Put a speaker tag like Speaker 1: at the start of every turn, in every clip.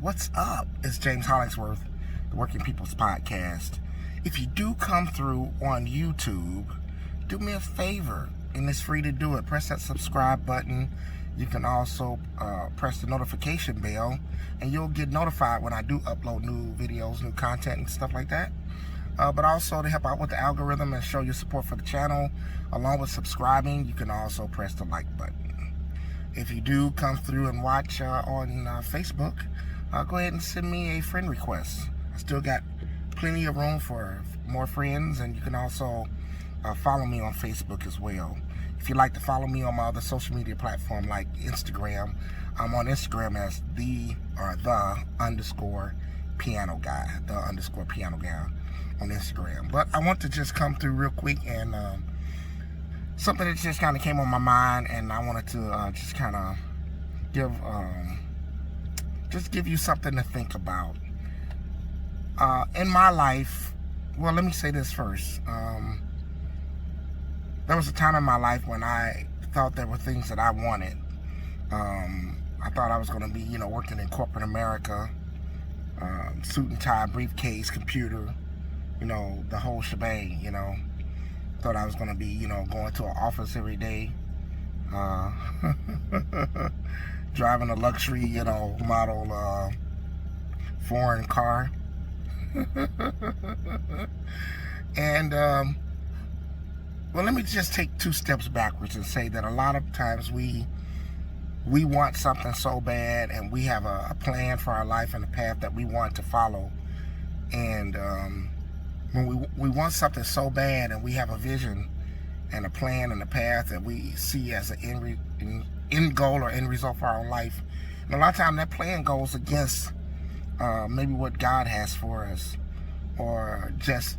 Speaker 1: What's up? It's James Hollingsworth, the Working People's Podcast. If you do come through on YouTube, do me a favor, and it's free to do it. Press that subscribe button. You can also press the notification bell, and you'll get notified when I do upload new videos, new content, and stuff like that. But also to help out with the algorithm and show your support for the channel, along with subscribing, you can also press the like button. If you do come through and watch on Facebook, go ahead and send me a friend request. I still got plenty of room for more friends, and you can also follow me on Facebook as well. If you'd like to follow me on my other social media platform like Instagram, I'm on Instagram as the underscore piano guy on Instagram. But I want to just come through real quick and something that just kind of came on my mind, and I wanted to just kind of give you something to think about. In my life, well, let me say this first. There was a time in my life when I thought there were things that I wanted. I thought I was going to be, working in corporate America, suit and tie, briefcase, computer, the whole shebang, Thought I was going to be, going to an office every day, driving a luxury, model foreign car. And, well, let me just take 2 steps backwards and say that a lot of times we want something so bad, and we have a plan for our life and a path that we want to follow. And when we want something so bad, and we have a vision and a plan and a path that we see as an end goal or end result for our life, and a lot of times that plan goes against maybe what God has for us, or just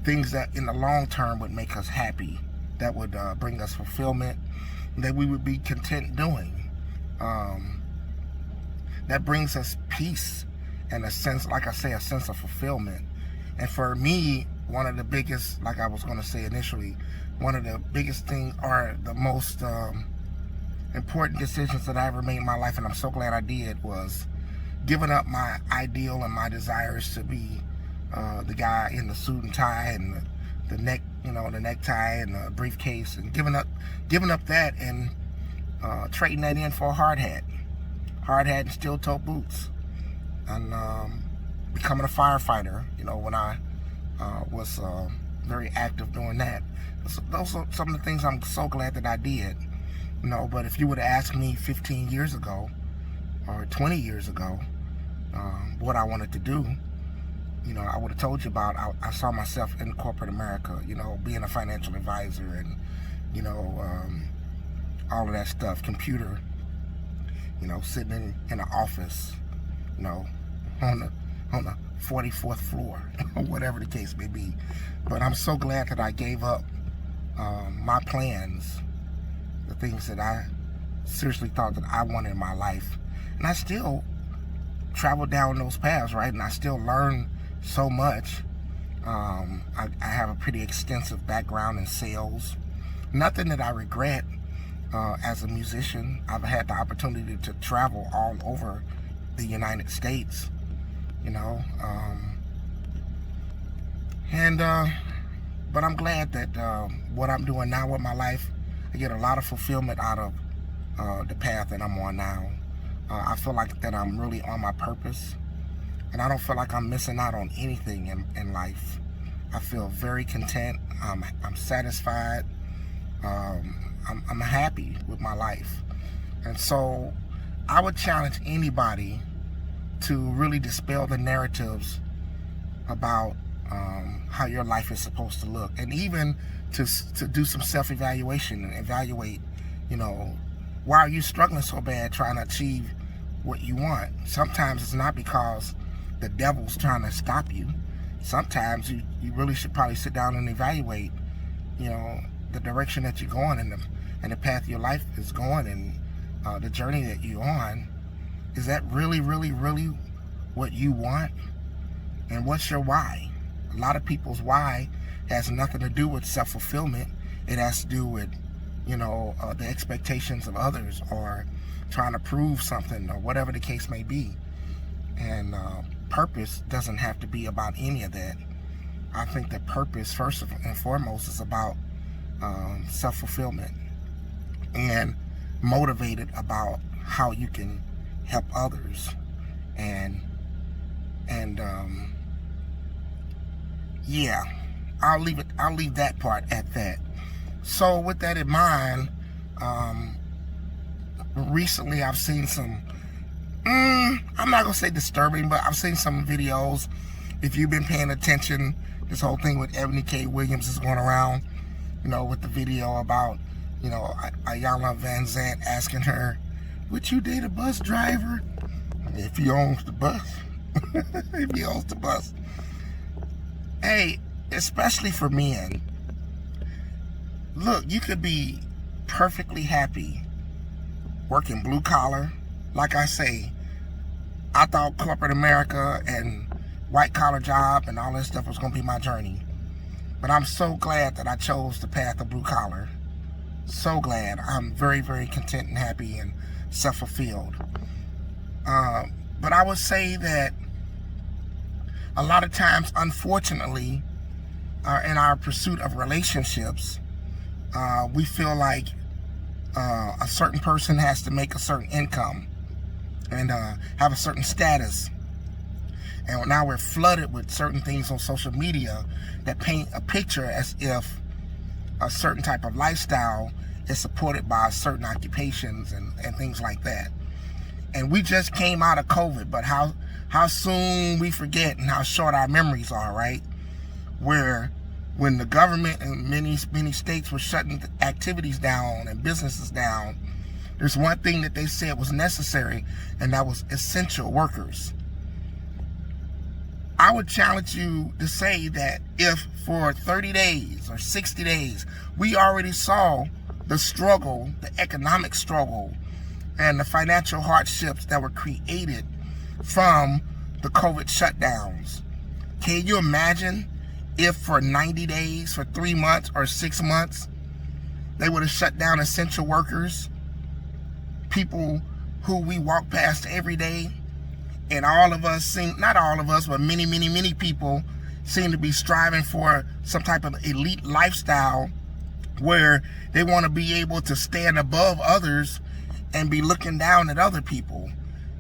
Speaker 1: things that in the long term would make us happy, that would bring us fulfillment, that we would be content doing. That brings us peace and a sense, like I say, a sense of fulfillment. And for me, one of the biggest, like I was going to say initially, one of the biggest things, or the most important decisions that I ever made in my life, and I'm so glad I did, was giving up my ideal and my desires to be the guy in the suit and tie and the necktie and the briefcase, and giving up that and trading that in for a hard hat and steel-toe boots, and becoming a firefighter. When I was very active doing that. So those are some of the things I'm so glad that I did. But if you would have asked me 15 years ago or 20 years ago what I wanted to do, I would have told you about, I saw myself in corporate America, being a financial advisor and, all of that stuff, computer, sitting in an office, on the 44th floor, or whatever the case may be. But I'm so glad that I gave up my plans, the things that I seriously thought that I wanted in my life. And I still travel down those paths, right? And I still learn so much. I have a pretty extensive background in sales. Nothing that I regret as a musician. I've had the opportunity to travel all over the United States, but I'm glad that what I'm doing now with my life, I get a lot of fulfillment out of the path that I'm on now. I feel like that I'm really on my purpose, and I don't feel like I'm missing out on anything in life. I feel very content. I'm satisfied. I'm happy with my life. And so I would challenge anybody to really dispel the narratives about how your life is supposed to look, and even to do some self-evaluation and evaluate, why are you struggling so bad trying to achieve what you want? Sometimes it's not because the devil's trying to stop you. Sometimes you really should probably sit down and evaluate, the direction that you're going and the path your life is going, and the journey that you're on. Is that really, really, really what you want? And what's your why? A lot of people's why has nothing to do with self-fulfillment. It has to do with, the expectations of others, or trying to prove something, or whatever the case may be. And purpose doesn't have to be about any of that. I think that purpose, first and foremost, is about self-fulfillment and motivated about how you can help others. And yeah, I'll leave that part at that. So with that in mind, recently I've seen some, I'm not gonna say disturbing, but I've seen some videos. If you've been paying attention, this whole thing with Eboni K Williams is going around, with the video about, Iyanla Vanzant asking her, would you date a bus driver? If he owns the bus. If he owns the bus. Hey, especially for men, look, you could be perfectly happy working blue collar. Like I say, I thought corporate America and white collar job and all that stuff was going to be my journey. But I'm so glad that I chose the path of blue collar. So glad. I'm very, very content and happy and self-fulfilled. But I would say that a lot of times, unfortunately, in our pursuit of relationships, we feel like a certain person has to make a certain income and have a certain status. And now we're flooded with certain things on social media that paint a picture as if a certain type of lifestyle is supported by certain occupations and things like that. And we just came out of COVID, but how soon we forget and how short our memories are, right? Where when the government and many states were shutting activities down and businesses down, there's one thing that they said was necessary, and that was essential workers. I would challenge you to say that if for 30 days or 60 days, we already saw the struggle, the economic struggle, and the financial hardships that were created from the COVID shutdowns. Can you imagine if for 90 days, for 3 months or 6 months, they would have shut down essential workers, people who we walk past every day, and all of us seem, not all of us, but many, many, many people seem to be striving for some type of elite lifestyle where they want to be able to stand above others and be looking down at other people,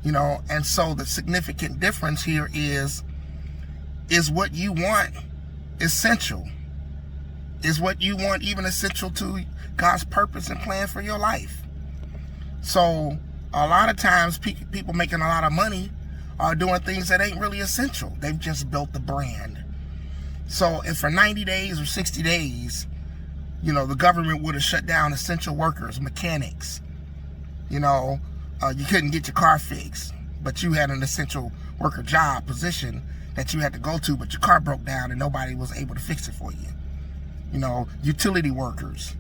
Speaker 1: and so the significant difference here is what you want essential? Is what you want even essential to God's purpose and plan for your life? So a lot of times people making a lot of money are doing things that ain't really essential. They've just built the brand. So if for 90 days or 60 days, the government would have shut down essential workers, mechanics, you couldn't get your car fixed, but you had an essential worker job position that you had to go to, but your car broke down and nobody was able to fix it for you. Utility workers,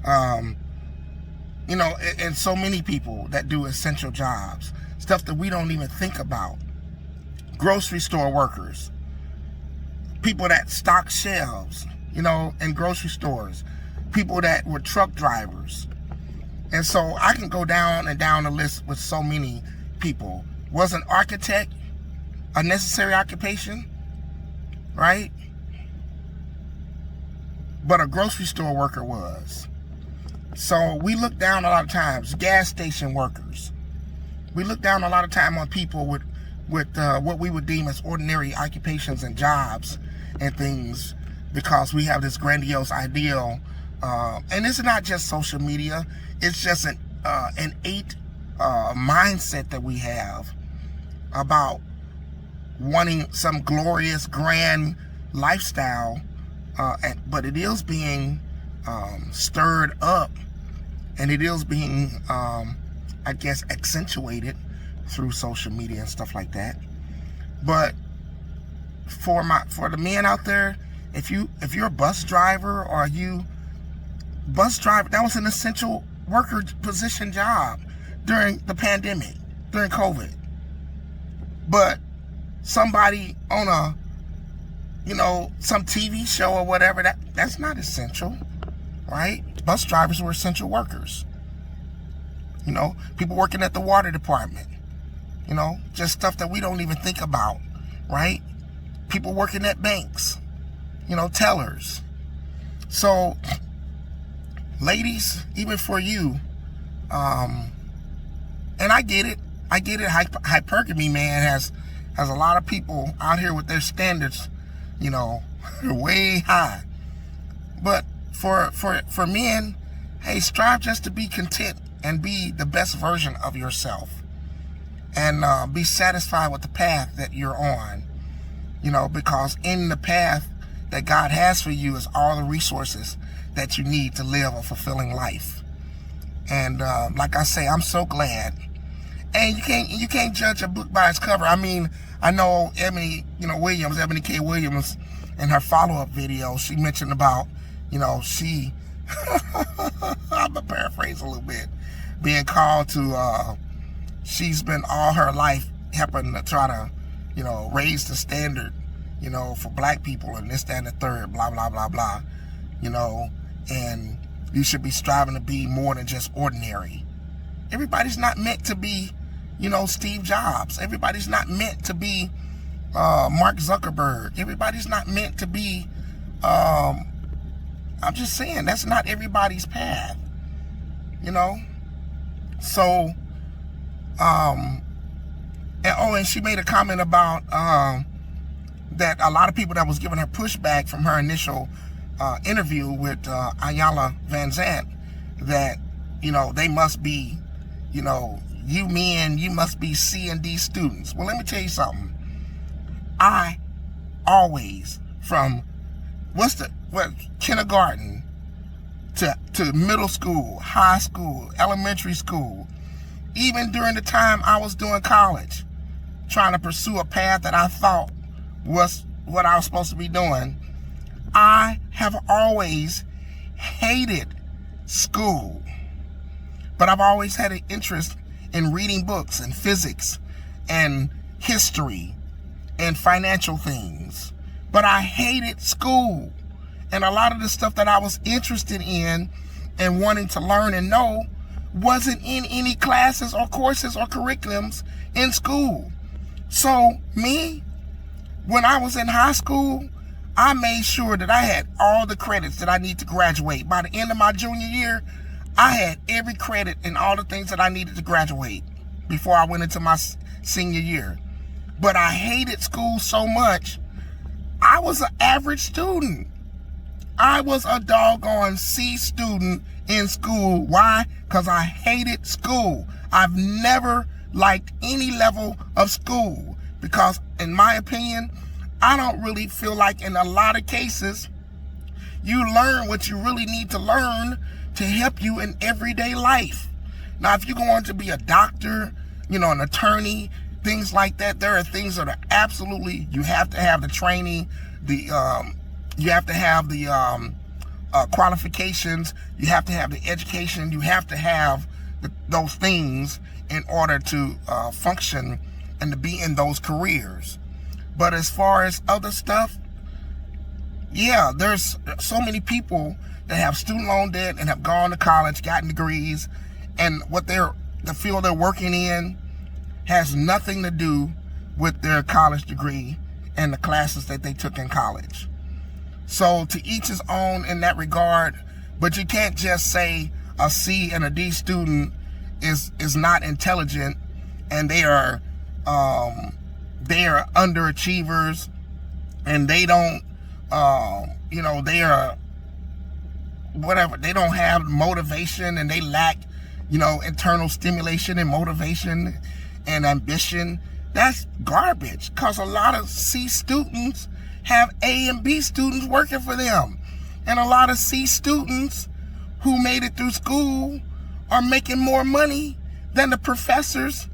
Speaker 1: and so many people that do essential jobs, stuff that we don't even think about. Grocery store workers, people that stock shelves, in grocery stores, people that were truck drivers. And so I can go down and down the list with so many people. Was an architect a necessary occupation? Right? But a grocery store worker was. So we look down a lot of times, gas station workers. We look down a lot of time on people with what we would deem as ordinary occupations and jobs and things, because we have this grandiose ideal. And it's not just social media. It's just an innate mindset that we have about wanting some glorious, grand lifestyle. But it is being stirred up, and it is being, I guess, accentuated through social media and stuff like that. But for the men out there, if you're a bus driver or that was an essential worker position job during the pandemic, during COVID. But somebody on some TV show or whatever, that's not essential, right? Bus drivers were essential workers. People working at the water department, You know, just stuff that we don't even think about, right? People working at banks, you know, tellers. So, ladies, even for you, and I get it. Hypergamy, man, has a lot of people out here with their standards, you know, way high. But for men, hey, strive just to be content and be the best version of yourself, and be satisfied with the path that you're on, you know, because in the path that God has for you is all the resources that you need to live a fulfilling life. And like I say, I'm so glad. And you can't judge a book by its cover. I mean, I know Eboni K Williams, in her follow-up video, she mentioned about, you know, she, I'm gonna paraphrase a little bit, being called to, she's been all her life helping to try to, you know, raise the standard, you know, for black people and this, that, and the third, blah, blah, blah, blah, you know, and you should be striving to be more than just ordinary. Everybody's not meant to be, you know, Steve Jobs. Everybody's not meant to be Mark Zuckerberg. Everybody's not meant to be, I'm just saying, that's not everybody's path, you know? So, and she made a comment about that a lot of people that was giving her pushback from her initial interview with Iyanla Vanzant, that, you know, they must be, you know, you men, you must be C and D students. Well, let me tell you something. I always, from kindergarten to middle school, high school, elementary school, even during the time I was doing college, trying to pursue a path that I thought was what I was supposed to be doing, I have always hated school. But I've always had an interest in reading books and physics and history and financial things. But I hated school. And a lot of the stuff that I was interested in and wanting to learn and know wasn't in any classes or courses or curriculums in school. So me, when I was in high school, I made sure that I had all the credits that I need to graduate. By the end of my junior year, I had every credit and all the things that I needed to graduate before I went into my senior year. But I hated school so much, I was an average student. I was a doggone C student in school. Why? Because I hated school. I've never liked any level of school because, in my opinion, I don't really feel like in a lot of cases you learn what you really need to learn to help you in everyday life. Now, if you're going to be a doctor, you know, an attorney, things like that, there are things that are absolutely, you have to have the training, you have to have the qualifications, you have to have the education, you have to have those things in order to function and to be in those careers. But as far as other stuff, yeah, there's so many people that have student loan debt and have gone to college, gotten degrees, and the field they're working in has nothing to do with their college degree and the classes that they took in college. So to each his own in that regard, but you can't just say a C and a D student is not intelligent and they are underachievers and they don't, they are whatever. They don't have motivation and they lack, internal stimulation and motivation and ambition. That's garbage, because a lot of C students have A and B students working for them. And a lot of C students who made it through school are making more money than the professors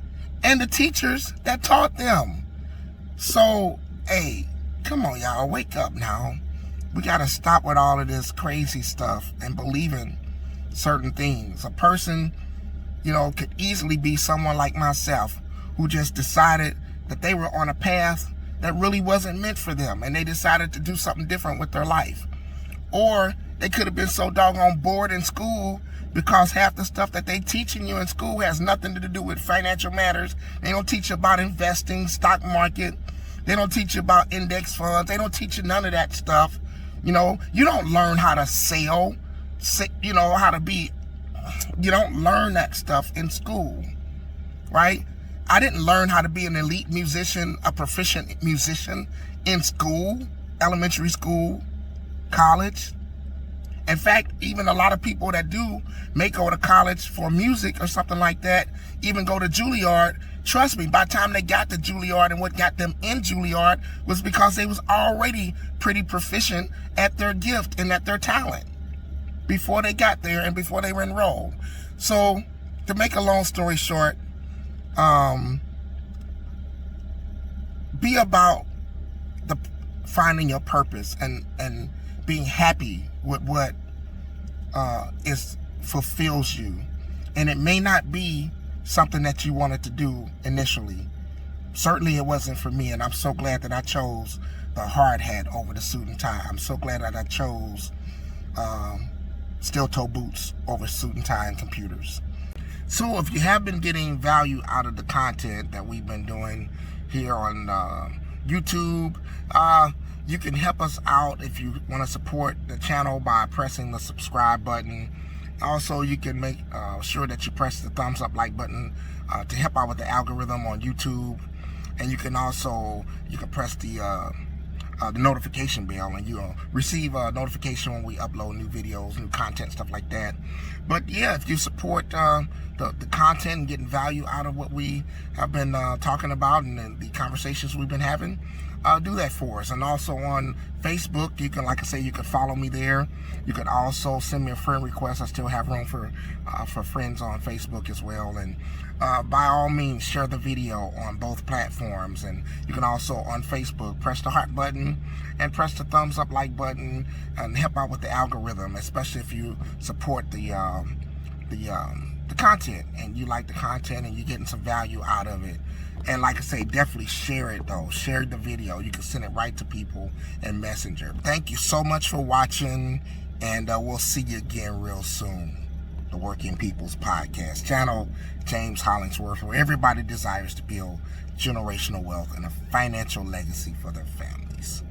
Speaker 1: and the teachers that taught them. So, hey, come on, y'all, wake up now. We got to stop with all of this crazy stuff and believe in certain things. A person, could easily be someone like myself who just decided that they were on a path that really wasn't meant for them, and they decided to do something different with their life. Or they could have been so doggone bored in school because half the stuff that they teaching you in school has nothing to do with financial matters. They don't teach you about investing, stock market. They don't teach you about index funds. They don't teach you none of that stuff. You know, you don't learn how to sell, you know, how to be, you don't learn that stuff in school, right? I didn't learn how to be an elite musician, a proficient musician in school, elementary school, college. In fact, even a lot of people that do may go to college for music or something like that, even go to Juilliard. Trust me, by the time they got to Juilliard, and what got them in Juilliard was because they was already pretty proficient at their gift and at their talent before they got there and before they were enrolled. So, to make a long story short, be about finding your purpose and being happy with what fulfills you. And it may not be something that you wanted to do initially. Certainly it wasn't for me, and I'm so glad that I chose the hard hat over the suit and tie. I'm so glad that I chose steel-toe boots over suit and tie and computers. So if you have been getting value out of the content that we've been doing here on YouTube, you can help us out if you want to support the channel by pressing the subscribe button. Also, you can make sure that you press the thumbs up like button to help out with the algorithm on YouTube. And you can also, press the notification bell, and you'll receive a notification when we upload new videos, new content, stuff like that. But yeah, if you support the content and getting value out of what we have been talking about and the conversations we've been having, do that for us. And also on Facebook, you can, like I say, you can follow me there. You can also send me a friend request. I still have room for friends on Facebook as well. And by all means, share the video on both platforms. And you can also on Facebook press the heart button and press the thumbs up like button and help out with the algorithm, especially if you support the content and you like the content and you're getting some value out of it. And like I say, definitely share it though. Share the video. You can send it right to people in Messenger. Thank you so much for watching, and we'll see you again real soon. The Working People's Podcast channel, James Hollingsworth, where everybody desires to build generational wealth and a financial legacy for their families.